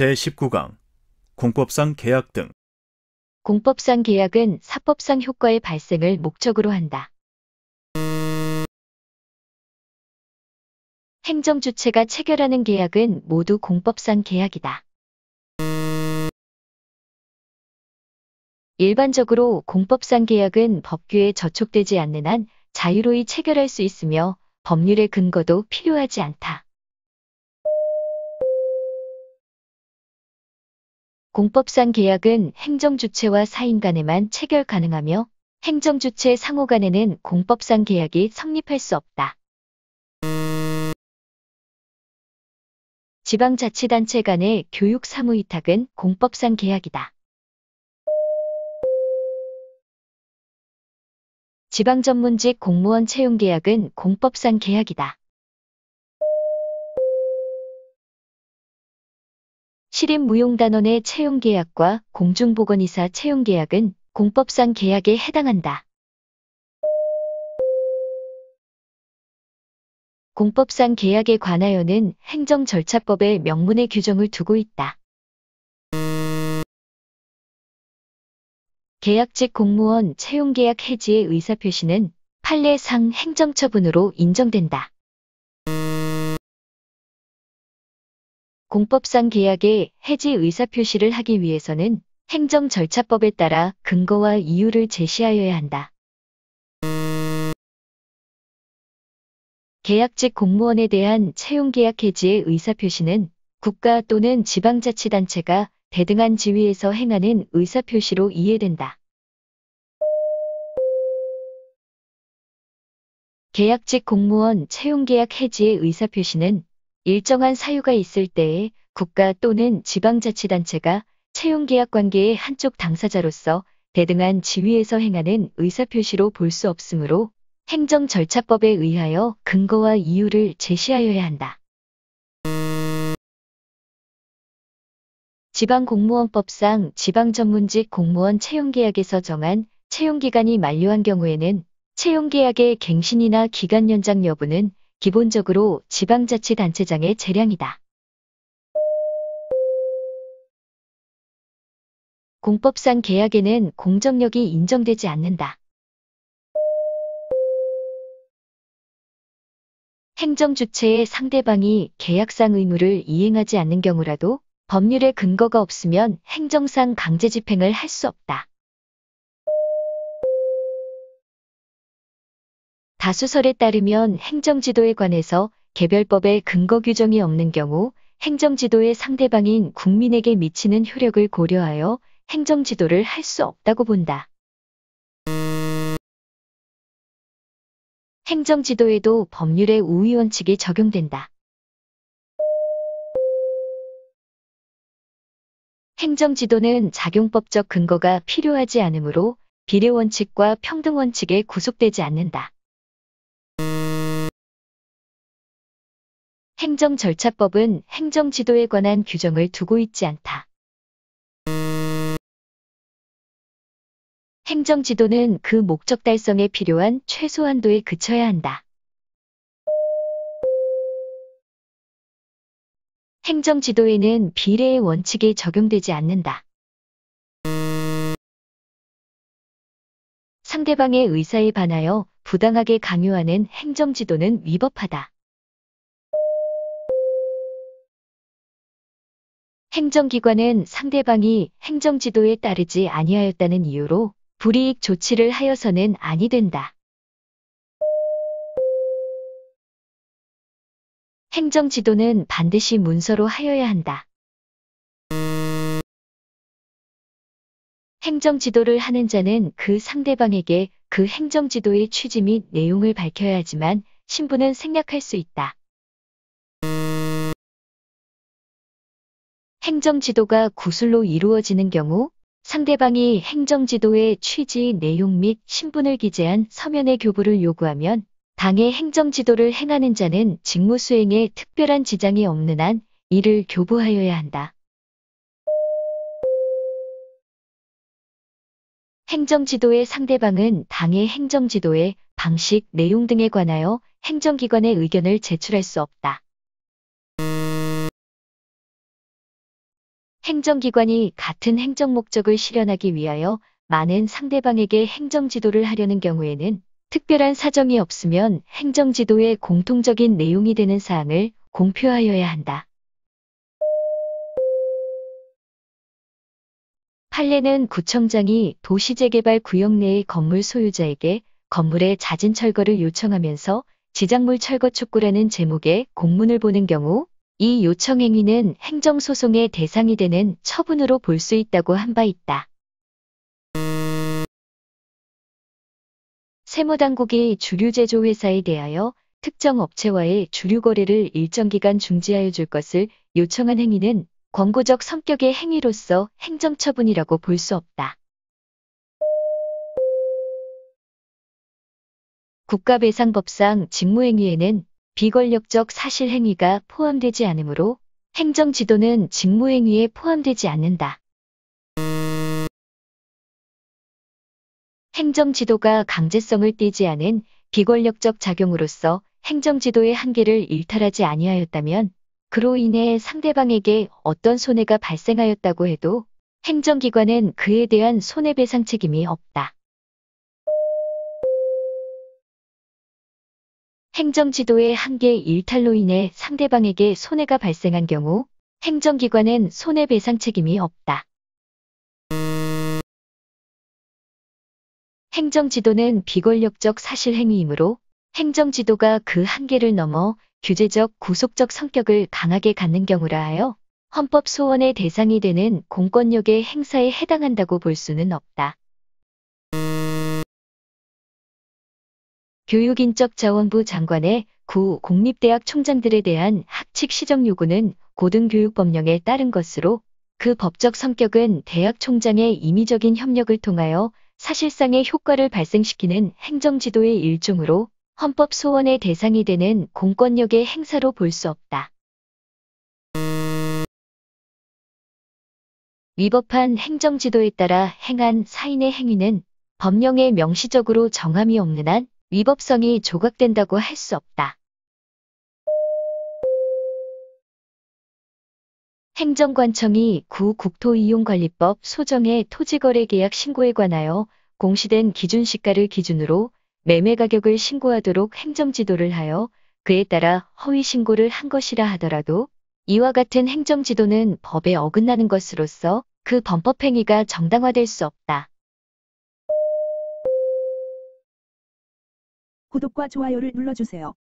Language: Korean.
제19강 공법상 계약 등 공법상 계약은 사법상 효과의 발생을 목적으로 한다. 행정주체가 체결하는 계약은 모두 공법상 계약이다. 일반적으로 공법상 계약은 법규에 저촉되지 않는 한 자유로이 체결할 수 있으며 법률의 근거도 필요하지 않다. 공법상 계약은 행정주체와 사인 간에만 체결 가능하며 행정주체 상호 간에는 공법상 계약이 성립할 수 없다. 지방자치단체 간의 교육 사무위탁은 공법상 계약이다. 지방전문직 공무원 채용계약은 공법상 계약이다. 시립무용단원의 채용계약과 공중보건의사 채용계약은 공법상 계약에 해당한다. 공법상 계약에 관하여는 행정절차법에 명문의 규정을 두고 있다. 계약직 공무원 채용계약 해지의 의사표시는 판례상 행정처분으로 인정된다. 공법상 계약의 해지 의사표시를 하기 위해서는 행정절차법에 따라 근거와 이유를 제시하여야 한다. 계약직 공무원에 대한 채용계약 해지의 의사표시는 국가 또는 지방자치단체가 대등한 지위에서 행하는 의사표시로 이해된다. 계약직 공무원 채용계약 해지의 의사표시는 일정한 사유가 있을 때에 국가 또는 지방자치단체가 채용계약 관계의 한쪽 당사자로서 대등한 지위에서 행하는 의사표시로 볼 수 없으므로 행정절차법에 의하여 근거와 이유를 제시하여야 한다. 지방공무원법상 지방전문직 공무원 채용계약에서 정한 채용기간이 만료한 경우에는 채용계약의 갱신이나 기간 연장 여부는 기본적으로 지방자치단체장의 재량이다. 공법상 계약에는 공정력이 인정되지 않는다. 행정주체의 상대방이 계약상 의무를 이행하지 않는 경우라도 법률의 근거가 없으면 행정상 강제집행을 할 수 없다. 다수설에 따르면 행정지도에 관해서 개별법에 근거 규정이 없는 경우 행정지도의 상대방인 국민에게 미치는 효력을 고려하여 행정지도를 할 수 없다고 본다. 행정지도에도 법률의 우위 원칙이 적용된다. 행정지도는 작용법적 근거가 필요하지 않으므로 비례원칙과 평등원칙에 구속되지 않는다. 행정절차법은 행정지도에 관한 규정을 두고 있지 않다. 행정지도는 그 목적 달성에 필요한 최소한도에 그쳐야 한다. 행정지도에는 비례의 원칙이 적용되지 않는다. 상대방의 의사에 반하여 부당하게 강요하는 행정지도는 위법하다. 행정기관은 상대방이 행정지도에 따르지 아니하였다는 이유로 불이익 조치를 하여서는 아니 된다. 행정지도는 반드시 문서로 하여야 한다. 행정지도를 하는 자는 그 상대방에게 그 행정지도의 취지 및 내용을 밝혀야 하지만 신부는 생략할 수 있다. 행정지도가 구술로 이루어지는 경우 상대방이 행정지도의 취지, 내용 및 신분을 기재한 서면의 교부를 요구하면 당의 행정지도를 행하는 자는 직무수행에 특별한 지장이 없는 한 이를 교부하여야 한다. 행정지도의 상대방은 당의 행정지도의 방식, 내용 등에 관하여 행정기관의 의견을 제출할 수 없다. 행정기관이 같은 행정 목적을 실현하기 위하여 많은 상대방에게 행정지도를 하려는 경우에는 특별한 사정이 없으면 행정지도의 공통적인 내용이 되는 사항을 공표하여야 한다. 판례는 구청장이 도시재개발 구역 내의 건물 소유자에게 건물의 잦은 철거를 요청하면서 지작물 철거 촉구라는 제목의 공문을 보낸 경우 이 요청 행위는 행정소송의 대상이 되는 처분으로 볼 수 있다고 한 바 있다. 세무당국이 주류제조회사에 대하여 특정 업체와의 주류거래를 일정 기간 중지하여 줄 것을 요청한 행위는 권고적 성격의 행위로서 행정처분이라고 볼 수 없다. 국가배상법상 직무행위에는 비권력적 사실행위가 포함되지 않으므로 행정지도는 직무행위에 포함되지 않는다. 행정지도가 강제성을 띠지 않은 비권력적 작용으로서 행정지도의 한계를 일탈하지 아니하였다면 그로 인해 상대방에게 어떤 손해가 발생하였다고 해도 행정기관은 그에 대한 손해배상 책임이 없다. 행정지도의 한계 일탈로 인해 상대방에게 손해가 발생한 경우 행정기관은 손해배상 책임이 없다. 행정지도는 비권력적 사실행위이므로 행정지도가 그 한계를 넘어 규제적, 구속적 성격을 강하게 갖는 경우라 하여 헌법 소원의 대상이 되는 공권력의 행사에 해당한다고 볼 수는 없다. 교육인적자원부 장관의 구 공립대학 총장들에 대한 학칙 시정 요구는 고등교육법령에 따른 것으로 그 법적 성격은 대학 총장의 임의적인 협력을 통하여 사실상의 효과를 발생시키는 행정지도의 일종으로 헌법 소원의 대상이 되는 공권력의 행사로 볼 수 없다. 위법한 행정지도에 따라 행한 사인의 행위는 법령에 명시적으로 정함이 없는 한 위법성이 조각된다고 할 수 없다. 행정관청이 구 국토이용관리법 소정의 토지거래계약 신고에 관하여 공시된 기준시가를 기준으로 매매가격을 신고하도록 행정지도를 하여 그에 따라 허위신고를 한 것이라 하더라도 이와 같은 행정지도는 법에 어긋나는 것으로서 그 범법행위가 정당화될 수 없다. 구독과 좋아요를 눌러주세요.